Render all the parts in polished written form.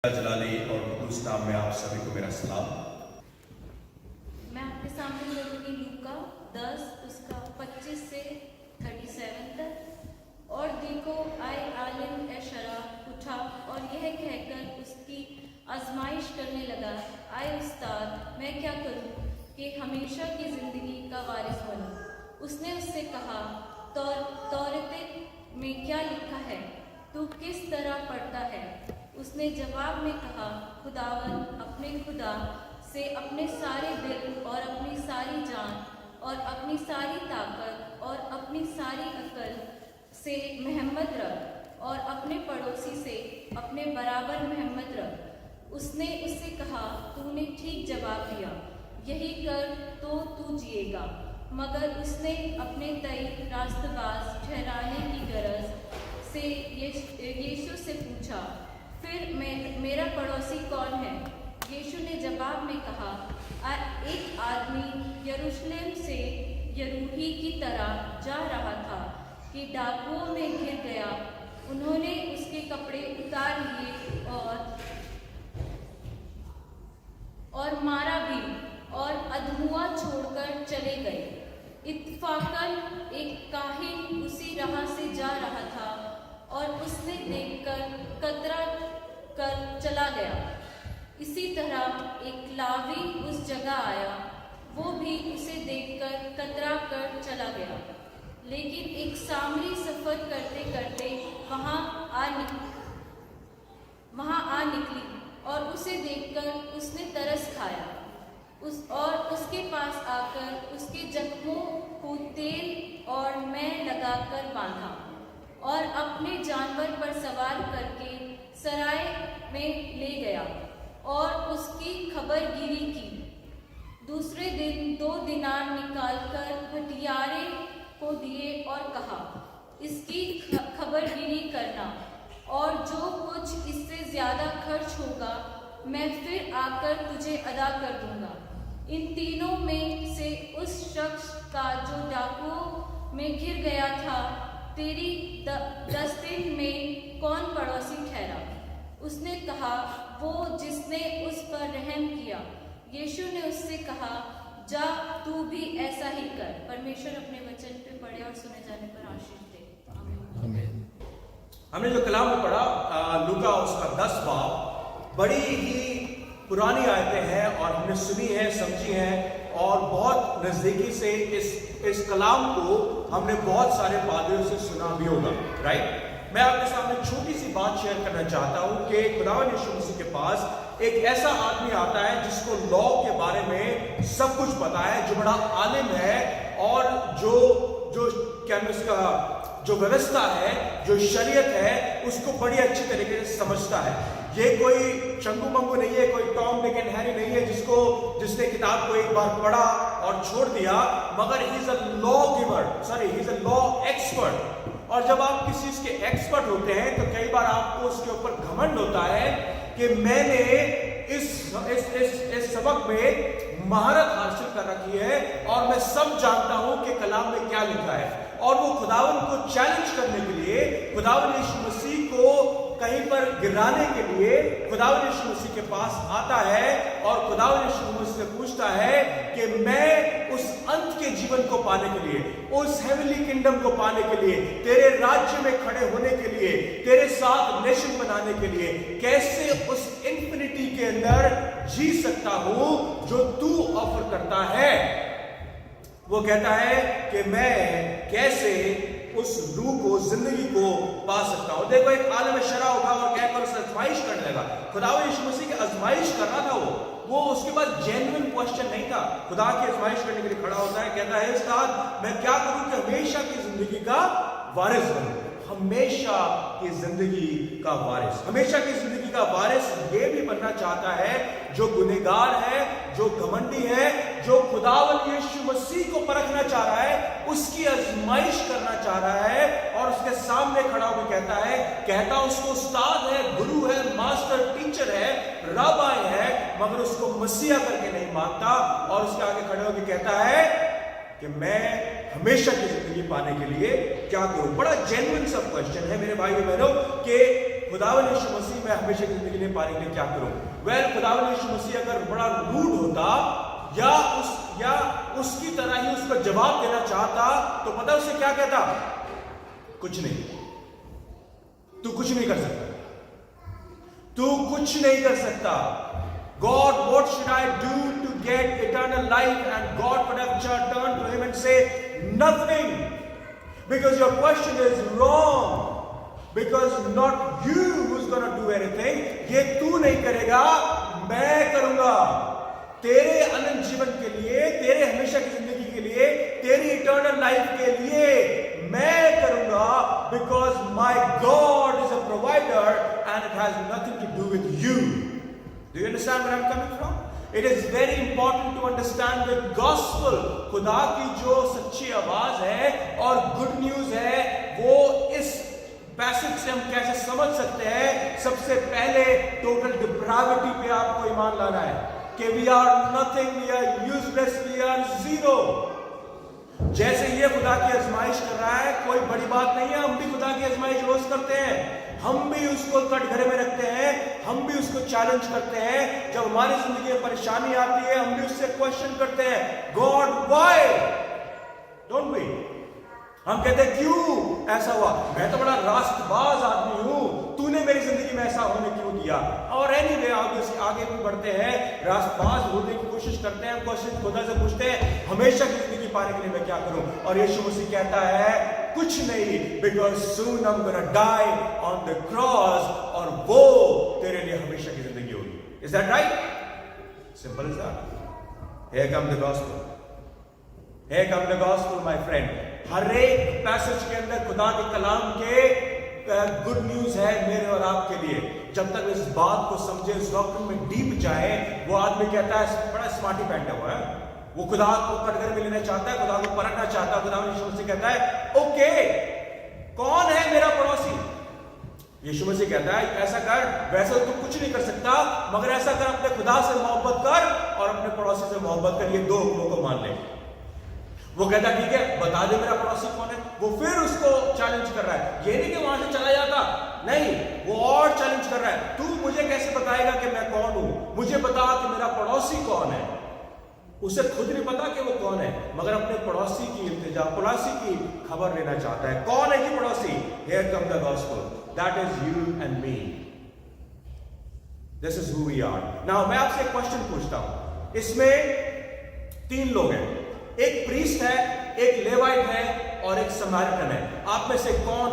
जलाली और कुदूस नाम में आप सभी को मेरा सलाम। मैं आपके सामने रखूंगी लूका 10 उसका 25 से 37 तक। और देखो आए आलिम ए शराब उठा और यह कहकर उसकी आजमाइश करने लगा, आए उस्ताद मैं क्या करूं कि हमेशा की जिंदगी का वारिस बनूं। उसने उससे कहा, तौरात में क्या लिखा है, तू किस तरह पढ़ता है? उसने जवाब में कहा, खुदावन अपने खुदा से अपने सारे दिल और अपनी सारी जान और अपनी सारी ताकत और अपनी सारी अकल से मेहमत रख और अपने पड़ोसी से अपने बराबर मेहमत रख। उसने उससे कहा, तूने ठीक जवाब दिया, यही कर तो तू जिएगा। मगर उसने अपने तय रास्तबाज ठहराने की गरज से यीशु से पूछा, फिर मेरा पड़ोसी कौन है? यीशु ने जवाब में कहा, एक आदमी यरूशलेम से यरूही की तरह जा रहा था कि डाकुओं में घिर गया। उन्होंने उसके कपड़े उतार लिए और मारा भी और अधमुआ छोड़कर चले गए। इत्तफाकन एक काहिन उसी राह से जा रहा था और उसने देखकर कतरा कर चला गया। इसी तरह एक लावी उस जगह आया, वो भी उसे देखकर कतरा कर चला गया। लेकिन एक सामरी सफर करते करते वहां आ निकली और उसे देखकर उसने तरस खाया। उसके पास आकर उसके जख्मों को तेल और मैं लगाकर बांधा और अपने जानवर पर सवार करके सराय में ले गया और उसकी खबरगिरी की। दूसरे दिन 2 दिनार निकालकर भटियारे को दिए और कहा, इसकी खबरगिरी करना और जो कुछ इससे ज्यादा खर्च होगा मैं फिर आकर तुझे अदा कर दूंगा। इन तीनों में से उस शख्स का जो डाकुओं में घिर गया था, तेरी 10 दिन में कौन पड़ोसी ठहरा? उसने कहा, वो जिसने उस पर रहम किया। यीशु ने उससे कहा, जा तू भी ऐसा ही कर। परमेश्वर अपने वचन पे पढ़े और सुने जाने पर आशीष दे। आमीन। हमने जो कलाम में पढ़ा लूका उसका 10 बाब, बड़ी ही पुरानी आयतें हैं और हमने सुनी है, समझी हैं और बहुत नजदीकी से इस कलाम को हमने बहुत सारे पादरियों से सुना भी होगा, राइट। मैं आपके सामने छोटी सी बात शेयर करना चाहता हूं कि खुदावंद यीशु मसीह के पास एक ऐसा आदमी आता है जिसको लॉ के बारे में सब कुछ पता है, जो बड़ा आलिम है और जो क्या मैं उसका जो व्यवस्था है, जो शरीयत है, उसको बड़ी अच्छी तरीके से समझता है। ये कोई चंगू मंगू नहीं है, कोई टॉम डिक एंड हैरी नहीं है जिसने किताब को एक बार पढ़ा और छोड़ दिया, मगर he is a law giver, sorry he is a law expert. और जब आप किसी चीज के एक्सपर्ट होते हैं तो कई बार आपको उसके ऊपर घमंड होता है कि मैंने इस सबक में महारत हासिल कर रखी है और मैं सब जानता हूं कि कलाम में क्या लिखा है। और वो खुदावन को चैलेंज करने के लिए, खुदावन यीशु मसीह को कहीं पर गिराने के लिए खुदावन यीशु मसीह के पास आता है और खुदावन यीशु मसीह से पूछता है कि मैं उस अंत के जीवन को पाने के लिए, उस हेवनली किंगडम को पाने के लिए, तेरे राज्य में खड़े होने के लिए, तेरे साथ नेशन बनाने के लिए कैसे उस इंफिनिटी के अंदर जी सकता हूं जो तू ऑफर करता है। वो कहता है कि मैं कैसे उस रूह को, जिंदगी को पा सकता हूं। देखो, एक आलम शरा उठा और कहकर उसे आजमाइश करने लगा। खुदावंद यीशु मसीह की आजमाइश कर रहा था। वो उसके पास जेन्युइन क्वेश्चन नहीं था, खुदा की आजमाइश करने के लिए खड़ा होता है। कहता है, उस्ताद मैं क्या करूं कि हमेशा की जिंदगी का वारिस बनूं। हमेशा की जिंदगी का वारिस, हमेशा की जिंदगी का वारिस ये भी बनना चाहता है जो गुनहगार है, जो घमंडी है, जो खुदावंद यीशु मसीह को परखना चाह रहा है, उसकी आजमाइश करना चाह रहा है और उसके सामने खड़ा होकर कहता उसको उस्ताद है, गुरु है, मास्टर टीचर है, रबाई है, मगर उसको मसीहा करके नहीं मानता और उसके आगे खड़े होकर कहता है कि मैं हमेशा की जिंदगी पाने के लिए क्या करूं। बड़ा जेन्युइन सब क्वेश्चन है मेरे भाई बहनों कि खुदावन यीशु मसीह मैं हमेशा की जिंदगी में पाने के लिए क्या करूं? खुदावन यीशु मसीह अगर बड़ा रूड होता या उसकी तरह ही उसको जवाब देना चाहता तो पता उसे क्या कहता? कुछ नहीं, तू कुछ नहीं कर सकता, तू कुछ नहीं कर सकता. God, what should I do to get eternal life? And God would have turned to him and say, nothing. Because your question is wrong. Because not you who's going to do anything. ये तू नहीं करेगा, मैं करूंगा. तेरे अनंत जीवन के लिए, तेरे हमेशा की जिंदगी के लिए, तेरी इटर्नल लाइफ के लिए मैं करूंगा. Because my God is a provider and it has nothing to do with you. Do you understand where I'm coming from? It is very important to understand the gospel. खुदा की जो सच्ची आवाज है और गुड न्यूज है, वो इस पैसेज से हम कैसे समझ सकते हैं? सबसे पहले टोटल डिप्राविटी पे आपको ईमान लाना है कि we are nothing, we are useless, we are zero. जैसे ये खुदा की आजमाइश कर रहा है, कोई बड़ी बात नहीं है. हम भी खुदा की आजमाइश रोज करते हैं, हम भी उसको कटघरे में रखते हैं, हम भी उसको चैलेंज करते हैं. जब हमारी जिंदगी में परेशानी आती है, हम भी उससे क्वेश्चन करते हैं, गॉड व्हाई? Don't we? हम कहते हैं क्यों ऐसा हुआ? मैं तो बड़ा रास्तबाज आदमी हूं, तूने मेरी जिंदगी में ऐसा होने क्यों दिया? और एनीवे आगे भी बढ़ते हैं, रास्तबाज होने की कोशिश करते हैं, क्वेश्चन खुदा से पूछते हैं, हमेशा की जिंदगी पाने के लिए मैं क्या करूं? और यीशु मसीह कहता है कुछ नहीं, because soon I am gonna die on the cross, और वो तेरे लिए हमेशा की जिंदगी होगी. Is that right? Simple is that. Here come the gospel, here come the gospel my friend. हर एक पैसेज के अंदर खुदा के कलाम के गुड न्यूज है मेरे और आपके लिए. जब तक इस बात को समझे, इस डॉक्ट्रिन में डीप जाए, वो आदमी कहता है बड़ा स्मार्टी बैठा हुआ है, वो खुदा को कटघरे में लेना चाहता है, खुदा को परखना चाहता है. खुदा यीशु मसीह कहता है ओके, कौन है मेरा पड़ोसी? यीशु मसीह कहता है ऐसा कर, वैसे तो कुछ नहीं कर सकता, मगर ऐसा कर, अपने खुदा से मोहब्बत कर और अपने पड़ोसी से मोहब्बत कर. ये दो हुक्मों को मान ले. वो कहता ठीक है, बता दे मेरा पड़ोसी कौन है. वो फिर उसको चैलेंज कर रहा है. ये नहीं कि वहां से चला जाता, नहीं, वो और चैलेंज कर रहा है, तू मुझे कैसे बताएगा कि मैं कौन हूं? मुझे बता कि मेरा पड़ोसी कौन है. उसे खुद नहीं पता कि वो कौन है, मगर अपने पड़ोसी की इल्तिजा, पड़ोसी की खबर लेना चाहता है. कौन है ये पड़ोसी? Here come the gospel, that is you and me. This is who we are. Now मैं आपसे एक क्वेश्चन पूछता हूं. इसमें तीन लोग हैं, एक प्रीस्ट है, एक लेवाइट है और एक समारिटन है. आप में से कौन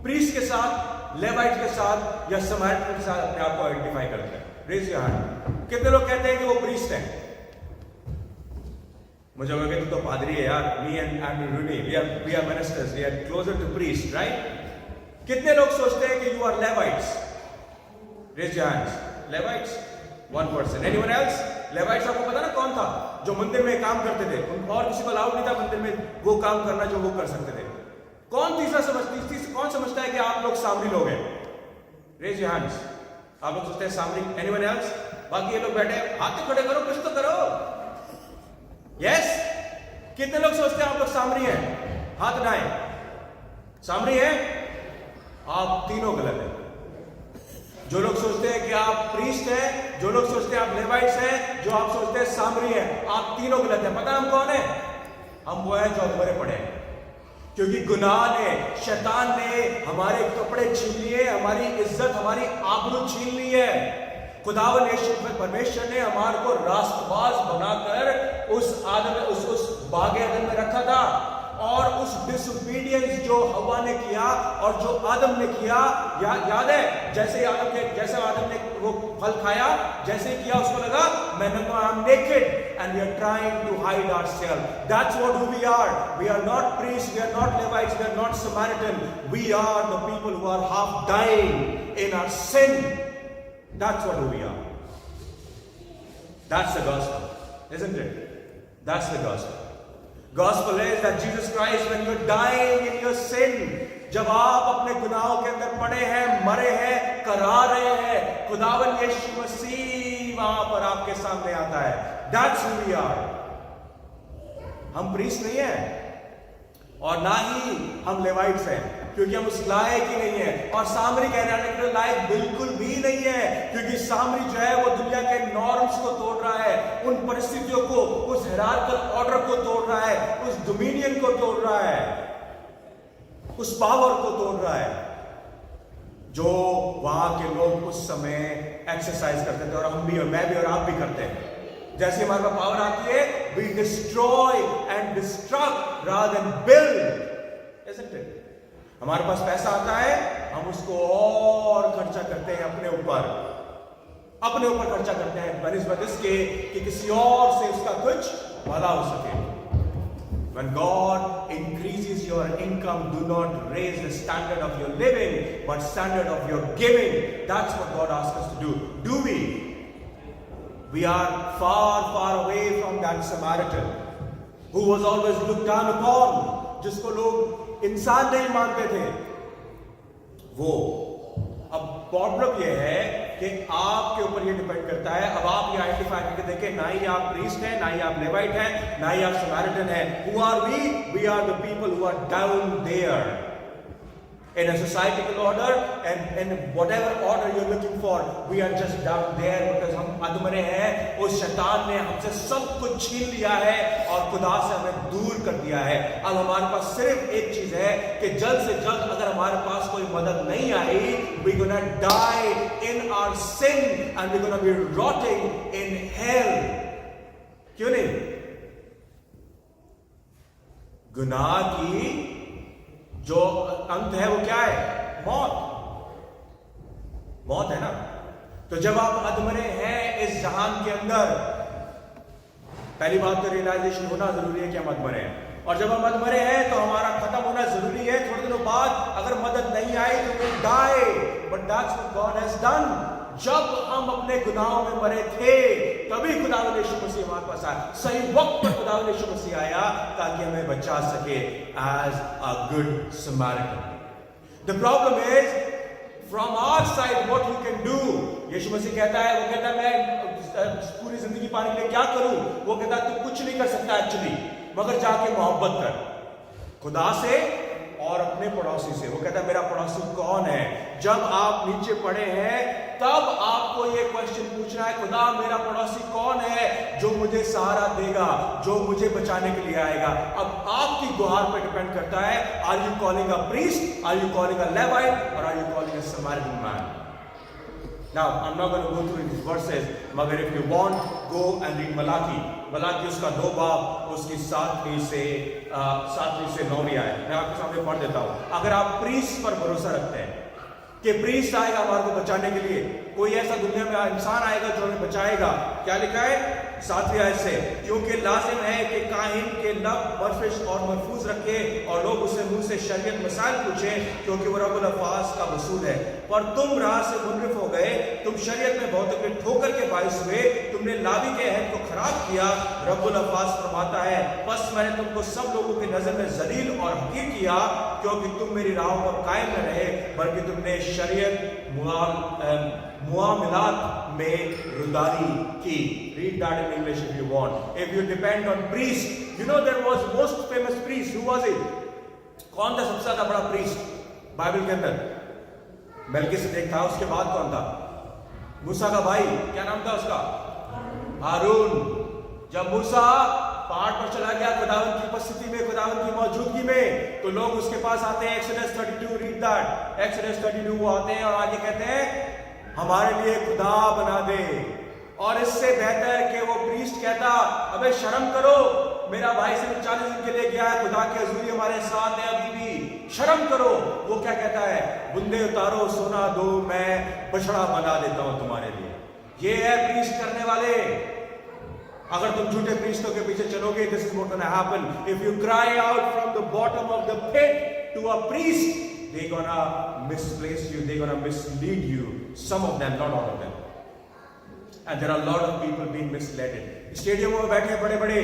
प्रीस्ट के साथ, लेवाइट के साथ या समारिटन के साथ अपने आप को आइडेंटिफाई करते हैं? Raise your hand. कितने लोग कहते हैं कि वो प्रीस्ट है? मुझे लगा तू तो पादरी है यार. Me and Rooney, we are ministers, we are closer to priest, right? कितने लोग सोचते हैं कि you are Levites? Raise your hands. Levites, one person. Anyone else? Levites आपको पता ना कौन था? जो मंदिर में काम करते थे, और किसी को अलाउड नहीं था मंदिर में वो काम करना जो वो कर सकते थे. कौन तीसरा कौन समझता है कि आप लोग सामरी लोग हैं? Raise your hands. आप लोग सोचते हैं सामरी. Anyone else? बाकी ये लोग बैठे, हाथ तो खड़े करो, कुछ तो करो. यस? कितने लोग सोचते हैं आप लोग सामरी हैं? हाथ उठाएं. सामरी हैं? आप तीनों गलत हैं. जो लोग सोचते हैं कि आप प्रीस्ट हैं, जो लोग सोचते हैं आप लेवाइट्स हैं, जो आप सोचते हैं सामरी हैं, आप तीनों गलत हैं. पता है हम कौन है? हम वो हैं जो अधमरे पड़े हैं. क्योंकि गुनाह ने, शैतान ने हमारे कपड़े छीन लिए, हमारी इज्जत, हमारी आबरू छीन ली है. खुदावन यीशु परमेश्वर ने हमारे को रास्तबाज बनाकर उस बाग एदन में रखा था. और उस डिसोबीडियंस जो हवा ने किया और जो आदम ने किया, याद है? जैसे आदम ने वो फल खाया, जैसे किया उसको लगा मैं नंगा, I am naked and we are trying to hide ourself. That's what who we are. We are not priest, we are not Levites, we are not Samaritan. We are the people who are half dying in our sin. That's what we are. That's the gospel, isn't it? That's the gospel. Gospel is that Jesus Christ, when you're dying in your sin, जब आप अपने गुनाहों के अंदर पड़े हैं, मरे हैं, करा रहे हैं, खुदावन यीशु मसीह वहां पर आपके सामने आता है. That's who we are. हम प्रीस्ट नहीं हैं और ना ही हम लेवाइट्स हैं. क्योंकि हम उस लायक ही नहीं है। और सामरी कहलाने के लायक बिल्कुल भी नहीं है, क्योंकि सामरी जो है वो दुनिया के नॉर्म्स को तोड़ रहा है, उन परिस्थितियों को, उस हायरार्किकल ऑर्डर को तोड़ रहा है, उस डोमिनियन को तोड़ रहा है, उस पावर को तोड़ रहा है जो वहां के लोग उस समय एक्सरसाइज करते थे, और हम भी, और मैं भी, और आप भी करते हैं। जैसे हमारे पास पावर आती है, we destroy and destruct rather than build, isn't it? हमारे पास पैसा आता है, हम उसको और खर्चा करते हैं अपने ऊपर खर्चा करते हैं, बनिस्बत इसके कि किसी और से उसका कुछ भला हो सके। When God increases your income, do not raise the standard of your living, but standard of your giving. That's what God asks us to do. Do we? We are far, far away from that Samaritan who was always looked down upon, जिसको लोग इंसान नहीं मानते थे। वो अब problem ये है कि आपके ऊपर ये डिपेंड करता है। अब आप ये आइडेंटिफाई करके देखें, ना ही आप प्रीस्ट हैं, ना ही आप लेवाइट हैं, ना ही आप समारिटन हैं। Who are we? We are the people who are down there in a societal order, and in whatever order you're looking for, we are just down there because हम अधमरे हैं। उस शैतान ने हमसे सब कुछ छीन लिया है और खुदा से हमें दूर कर दिया है। अब हमारे पास सिर्फ एक चीज है कि जल्द से जल्द अगर हमारे पास कोई मदद नहीं आई, we're gonna die in our sin and we're gonna be rotting in hell। क्यों नहीं? गुनाह की जो अंत है वो क्या है? मौत है ना। तो जब आप अधमरे हैं इस जहान के अंदर, पहली बात तो रियलाइजेशन होना जरूरी है कि हम अधमरे हैं, और जब हम अधमरे हैं तो हमारा खत्म होना जरूरी है। थोड़े दिनों बाद अगर मदद नहीं आई तो we'll die, but that's what God has done। जब हम अपने गुनाहों में मरे थे तभी खुदावंद यीशु मसीह हमारे पास आया, सही वक्त पर खुदावंद यीशु मसीह आया ताकि हमें बचा सके as a good Samaritan। The problem is from our side what you can do। यीशु मसीह कहता है, वो कहता है मैं पूरी जिंदगी पाने के लिए क्या करूं? वो कहता है तू कुछ नहीं कर सकता एक्चुअली, मगर जाके मोहब्बत कर खुदा से और अपने पड़ोसी से। वो कहता है मेरा पड़ोसी कौन है? जब आप नीचे पड़े हैं तब आपको ये क्वेश्चन पूछना है, खुदा मेरा पड़ोसी कौन है जो मुझे सहारा देगा, जो मुझे बचाने के लिए आएगा। अब आपकी गुहार पे डिपेंड करता है, are you calling a priest, are you calling a Levite, और are you calling a Samaritan man. Now, I'm not going to go through these verses, मगर if you want, go and read Malachi उसका 2 बाब उसकी 7वीं से 9वीं आए। मैं आपके सामने पढ़ देता हूँ। अगर आप प्रीस्ट पर भरोसा रखते हैं कि प्रीस्ट आएगा हमारे को बचाने के लिए, कोई ऐसा दुनिया में इंसान आएगा जो हमें बचाएगा, क्या लिखा है 7वीं आयत से? क्योंकि लाजिम है कि काहिन के लब मरफिश और महफूज रखे और लोग उससे मुंह से शरीयत मसाइल पूछें, क्योंकि वो रब्बुल अल्फाज का वसूल है। पर तुम राह से मुनरिफ हो गए, तुम शरीयत में बहुतों के ठोकर के बाइस हुए, तुमने लावी के अहद को खराब किया। रब्बुल अल्फाज फरमाता है, बस मैंने तुमको सब लोगों की नजर में जलील और हकीर किया, क्योंकि तुम मेरी राहों पर कायम न रहे, बल्कि तुमने शरीयत मुआमलात में रुदारी की। Read that in English if you want. If you depend on priest, you know there was most famous priest. Who was it? कौन था सबसे ज्यादा बड़ा priest बाइबल के अंदर? मेल्किसेदेक था। उसके बाद कौन था? मूसा का भाई, क्या नाम था उसका? हारून। जब मूसा पहाड़ पर चला गया खुदावंद की उपस्थिति में, खुदावंद की मौजूदगी में, तो लोग उसके पास आते हैं। Exodus 32, read that. एक्सोडस 32 वो आते हैं और आगे कहते हैं हमारे लिए खुदा बना दे। और इससे बेहतर कि वो प्रीस्ट कहता अबे शर्म करो, मेरा भाई सिर्फ 40 दिन के लिए गया है, खुदा की हजूरी हमारे साथ है अभी भी, शर्म करो। वो क्या कहता है? बुंदे उतारो सोना दो, मैं बछड़ा बना देता हूं तुम्हारे लिए। ये है प्रीस्ट करने वाले। अगर तुम झूठे प्रीस्टों के पीछे चलोगे, this is what gonna happen. If you cry out from the bottom of the pit to a priest, they're gonna misplace you, they're gonna mislead you, some of them, not all of them, and there are a lot of people being misled। Stadium में बैठे बड़े बड़े,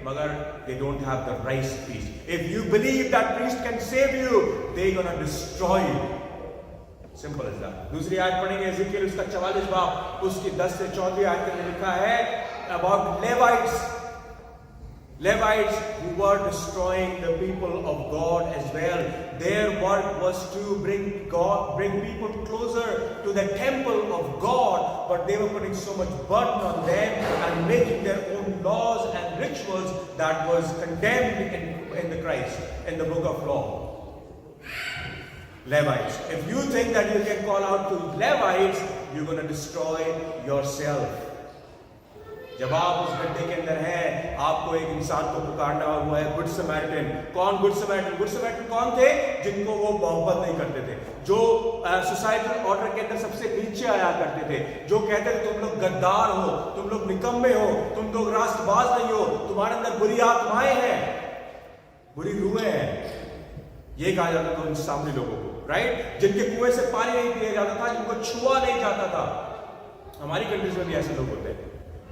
मगर they don't have the right priest। if you believe that priest can save you, they're gonna destroy you, simple as that। दूसरी आयत पढ़ेंगे Ezekiel उसका 44 बाब उसकी 10 से 14 आयत में लिखा है about Levites। Levites who were destroying the people of God as well. Their work was to bring people closer to the temple of God, but they were putting so much burden on them and making their own laws and rituals that was condemned in the Christ, in the book of law. Levites. If you think that you can call out to Levites, you're going to destroy yourself. जब आप उस गड्ढे के अंदर हैं, आपको एक इंसान को पुकारना, और वो है गुड समैरिटन। कौन गुड समैरिटन? गुड समैरिटन कौन थे? जिनको वो मोहब्बत नहीं करते थे, जो सोसाइटल ऑर्डर के अंदर सबसे नीचे आया करते थे, जो कहते थे तुम लोग गद्दार हो, तुम लोग निकम्मे हो, तुम लोग राष्ट्रबाज नहीं हो, तुम्हारे अंदर बुरी आत्माएं हैं, बुरी रूहें हैं। ये कहा जाता था उन सामने लोगों को, राइट? जिनके कुएं से पानी नहीं पिया जाता था, जिनको छुआ नहीं जाता था। हमारी कंट्रीज में भी ऐसे लोग होते हैं।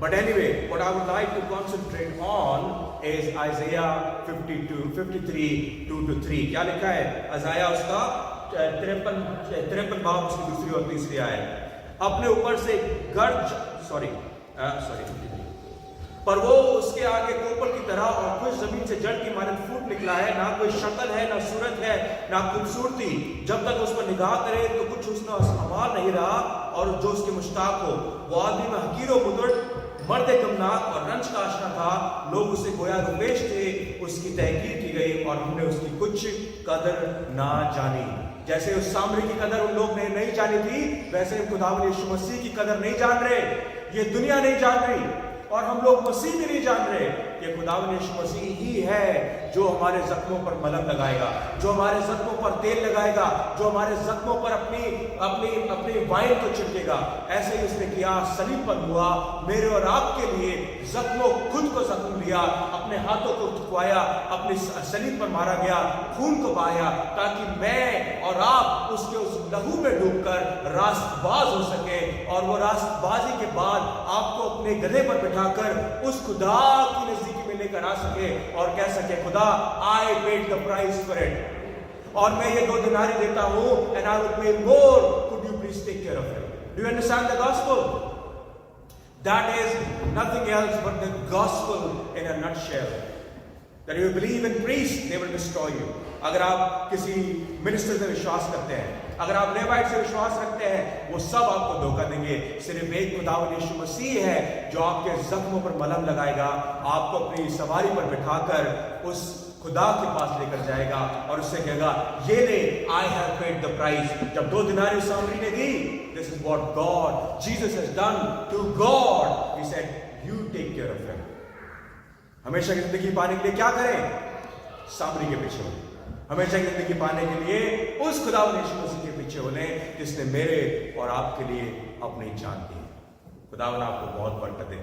But anyway, what I would like to concentrate on is Isaiah 53:2-3. क्या लिखा है? Isaiah उसका 53 बाब उसकी दूसरी और तीसरी आयत। अपने ऊपर से पर वो उसके आगे कोपल की तरह और खुश जमीन से जड़ की मानद फूट निकला है, ना कोई शक्ल है, ना सूरत है, ना खूबसूरती। जब तक उस पर निगाह करे तो कुछ उसका हमाल नहीं रहा, और जो उसके मुश्ताक हो वो आदमी में हकीरो मुदड़, मर्द कमनाक और रंज का आशना था। लोग उसे गोया रुपेश थे, उसकी तहकीर की गई और हमने उसकी कुछ कदर ना जानी। जैसे उस सामरी की कदर उन लोग ने नहीं जानी थी, वैसे खुदावंद यीशु मसीह की कदर नहीं जान रहे, ये दुनिया नहीं जान रही, और हम लोग मसीह भी नहीं जान रहे कि खुदावंद यीशु मसीह ही है जो हमारे जख्मों पर मलहम लगाएगा, जो हमारे जख्मों पर तेल लगाएगा, जो हमारे जख्मों पर अपनी वाइन को छिड़केगा। ऐसे ही उसने किया, सलीब पर हुआ, मेरे और आपके लिए जख्मों खुद को जख्म लिया, अपने हाथों को थुकवाया, अपनी सलीब पर मारा गया, खून को बहाया, ताकि मैं और आप उसके उस लहू में डूबकर रास्तबाज हो सके, और वो रास्तबाजी के बाद आपको अपने गधे पर बिठाकर उस खुदा की नजदीकी में लेकर आ सके और कह सके, खुदा I paid the price for it, और मैं ये 2 दिनारी देता हूं, and I will pay more, could you please take care of it. Do you understand the gospel? That is nothing else but the gospel in a nutshell. That you believe in priests, they will destroy you. अगर आप किसी minister से विश्वास करते हैं, अगर आप लेवाइट से विश्वास रखते हैं, वो सब आपको धोखा देंगे। सिर्फ एक खुदावंद यीशु मसीह है जो आपके जख्मों पर मलहम लगाएगा, आपको अपनी सवारी पर बिठाकर उस खुदा के पास लेकर जाएगा और उससे कहेगा, ये ले, I have paid the price. जब 2 दिनारी उस सामरी ने दी, this is what God Jesus has done to God, he said, you take care of him. हमेशा की जिंदगी पाने के लिए क्या करें? सामरी के पीछे हो। हमेशा की जिंदगी पाने के लिए उस खुदावंद यीशु मसीह के पीछे हो लें, जिसने मेरे और आपके लिए अपनी जान दी। खुदावंद आपको बहुत बरकत दे।